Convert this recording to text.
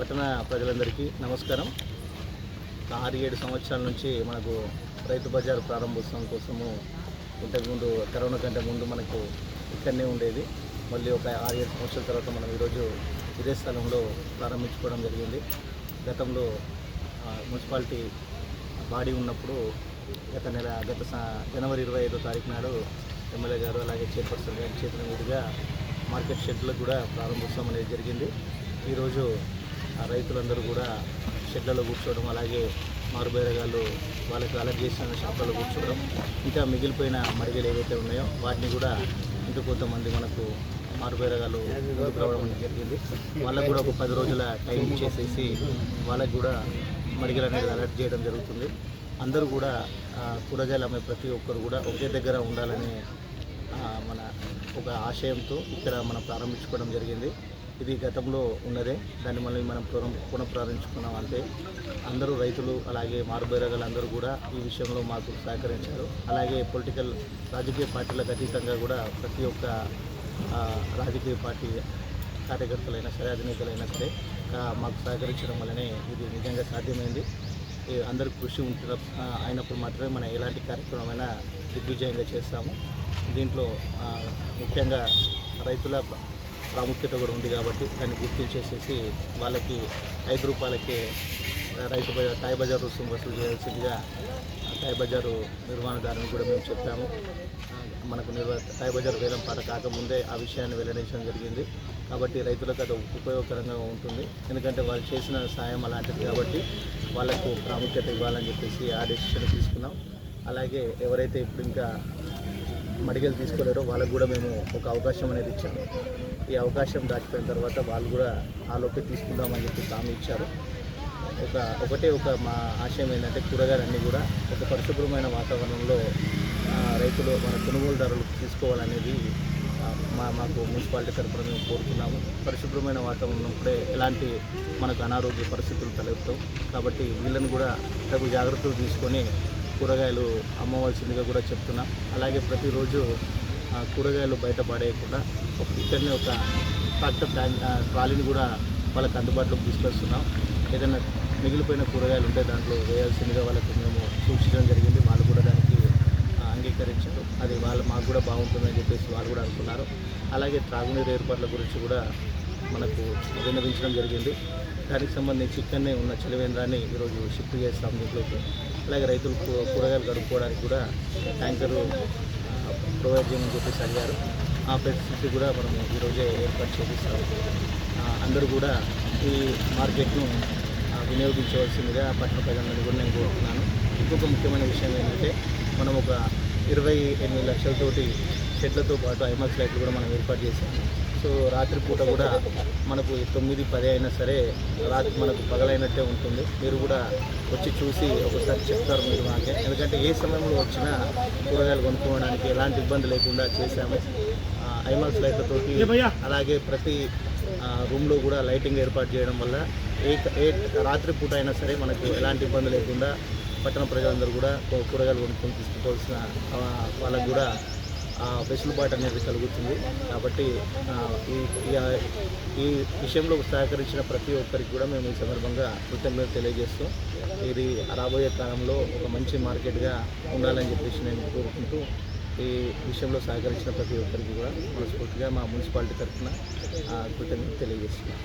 పట్టణ ప్రజలందరికీ నమస్కారం. 6-7 సంవత్సరాల నుంచి మనకు రైతు బజార్ ప్రారంభోత్సవం కోసము ఇంతకుముందు కరోనా కంటే ముందు మనకు ఇక్కడనే ఉండేది. మళ్ళీ ఒక 6-7 సంవత్సరాల తర్వాత మనం ఈరోజు ఇదే స్థలంలో ప్రారంభించుకోవడం జరిగింది. గతంలో మున్సిపాలిటీ బాడీ ఉన్నప్పుడు గత జనవరి 25వ తారీఖు నాడు ఎమ్మెల్యే గారు అలాగే చైర్పర్సన్ గారి చేతుల మీదుగా మార్కెట్ షెడ్లకు కూడా ప్రారంభోత్సవం అనేది జరిగింది. ఈరోజు రైతులందరూ కూడా షెడ్లలో కూర్చోవడం, అలాగే మారుబేరగాళ్ళు వాళ్ళకి అలర్ట్ చేసిన షాపులలో కూర్చోవడం, ఇంకా మిగిలిపోయిన మడిగలు ఏవైతే ఉన్నాయో వాటిని కూడా ఇంకా కొంతమంది మనకు మారుబేరగాళ్ళు రావడం జరిగింది. వాళ్ళకు కూడా ఒక 10 రోజుల టైం ఇచ్చేసేసి వాళ్ళకు కూడా మడిగలు అనేది అలర్ట్ చేయడం జరుగుతుంది. అందరూ కూడా కూరగాయలు అమ్మే ప్రతి ఒక్కరు కూడా ఒకే దగ్గర ఉండాలనే మన ఒక ఆశయంతో ఇక్కడ మనం ప్రారంభించుకోవడం జరిగింది. ఇది గతంలో ఉన్నదే, దాన్ని మళ్ళీ మనం పునఃప్రారంభించుకున్నాం. అంతే అందరూ రైతులు అలాగే మారుబేరగాళ్ళు అందరూ కూడా ఈ విషయంలో మాకు సహకరించారు. అలాగే రాజకీయ పార్టీలకు అతీతంగా కూడా ప్రతి ఒక్క రాజకీయ పార్టీ కార్యకర్తలైనా సరే, అధినేతలైనా సరే మాకు సహకరించడం వల్లనే ఇది నిజంగా సాధ్యమైంది. అందరూ కృషి అయినప్పుడు మాత్రమే మనం ఎలాంటి కార్యక్రమమైనా దిగ్విజయంగా చేస్తాము. దీంట్లో ముఖ్యంగా రైతుల ప్రాముఖ్యత కూడా ఉంది కాబట్టి దాన్ని గుర్తించేసేసి వాళ్ళకి 5 రూపాయలకే టాయ్ బజార్ రుసుము వసూలు చేయాల్సిందిగా టాయ్ బజారు నిర్మాణదారుని కూడా మేము చెప్పాము. మనకు టాయ్ బజార్ వేలం పాట కాకముందే ఆ విషయాన్ని వెల్లడించడం జరిగింది. కాబట్టి రైతులకు అది ఉపయోగకరంగా ఉంటుంది. ఎందుకంటే వాళ్ళు చేసిన సాయం అలాంటిది కాబట్టి వాళ్ళకు ప్రాముఖ్యత ఇవ్వాలని చెప్పేసి ఆ డెసిషన్ తీసుకున్నాం. అలాగే ఎవరైతే ఇప్పుడు ఇంకా మడిగలు తీసుకోలేరో వాళ్ళకు కూడా మేము ఒక అవకాశం అనేది ఇచ్చాము. ఈ అవకాశం దాటిపోయిన తర్వాత వాళ్ళు కూడా ఆలోపే తీసుకుందామని చెప్పి హామీ ఇచ్చారు. ఒక మా ఆశయం ఏంటంటే కూరగాయలన్నీ కూడా ఒక పరిశుభ్రమైన వాతావరణంలో రైతులు మన కొనుగోలుదారులు తీసుకోవాలనేది మాకు మున్సిపాలిటీ తరఫున మేము కోరుతున్నాము. పరిశుభ్రమైన వాతావరణం ఉన్నప్పుడే ఎలాంటి మనకు అనారోగ్య పరిస్థితులు తలెత్తాం. కాబట్టి వీళ్ళని కూడా తగు జాగ్రత్తలు తీసుకొని కూరగాయలు అమ్మవలసిందిగా కూడా చెప్తున్నాం. అలాగే ప్రతిరోజు కూరగాయలు బయట పడేయకుండా ఇక్కడనే ఒక ట్రాక్టర్ ట్రాలీని కూడా వాళ్ళకి అందుబాటులోకి తీసుకొస్తున్నాం. ఏదైనా మిగిలిపోయిన కూరగాయలు ఉంటే దాంట్లో వేయాల్సిందిగా వాళ్ళకి మేము సూచించడం జరిగింది. వాళ్ళు కూడా దానికి అంగీకరించారు. అది మాకు కూడా బాగుంటుందని చెప్పేసి వాళ్ళు కూడా అనుకున్నారు. అలాగే త్రాగునీరు ఏర్పాట్ల గురించి కూడా మనకు విన్నవించడం జరిగింది. దానికి సంబంధించి ఇక్కడనే ఉన్న చలివేంద్రాన్ని ఈరోజు షిఫ్ట్ చేస్తాం దీంట్లోకి. అలాగే రైతులు కూరగాయలు గడుపుకోవడానికి కూడా ట్యాంకరు ప్రొవైడ్ చేయమని చెప్పేసి అడిగారు. ఆ పరిస్థితి కూడా మనం ఈరోజే ఏర్పాటు చేపిస్తాము. అందరూ కూడా ఈ మార్కెట్ను వినియోగించవలసిందిగా పట్టణ ప్రజలందరినీ కూడా నేను కోరుతున్నాను. ఇంకొక ముఖ్యమైన విషయం ఏంటంటే మనం ఒక 28 లక్షలతోటి షెడ్లతో పాటు ఐమాక్స్ లైట్లు కూడా మనం ఏర్పాటు చేసాము. సో రాత్రిపూట కూడా మనకు 9-10 అయినా సరే రాత్రి మనకు పగలైనట్టే ఉంటుంది. మీరు కూడా వచ్చి చూసి ఒకసారి చెప్తారు మీరు మాకే. ఎందుకంటే ఏ సమయంలో వచ్చినా కూరగాయలు కొనుక్కోవడానికి ఎలాంటి ఇబ్బంది లేకుండా చేశాము. ఐమాక్స్ లైట్లతోటి అలాగే ప్రతి రూమ్లో కూడా లైటింగ్ ఏర్పాటు చేయడం వల్ల ఏ రాత్రిపూట అయినా సరే మనకు ఎలాంటి ఇబ్బంది లేకుండా పట్టణ ప్రజలందరూ కూడా కూరగాయలు కొనుక్కొని తీసుకోవాల్సిన వాళ్ళకు కూడా వెసులుబాటు అనేది కలుగుతుంది. కాబట్టి ఈ విషయంలో సహకరించిన ప్రతి ఒక్కరికి కూడా మేము ఈ సందర్భంగా కృతజ్ఞత తెలియజేస్తూ ఇది రాబోయే కాలంలో ఒక మంచి మార్కెట్గా ఉండాలని చెప్పేసి నేను కోరుకుంటూ ఈ విషయంలో సహకరించిన ప్రతి ఒక్కరికి కూడా మనస్ఫూర్తిగా మా మున్సిపాలిటీ తరఫున కృతజ్ఞత తెలియజేస్తున్నాను.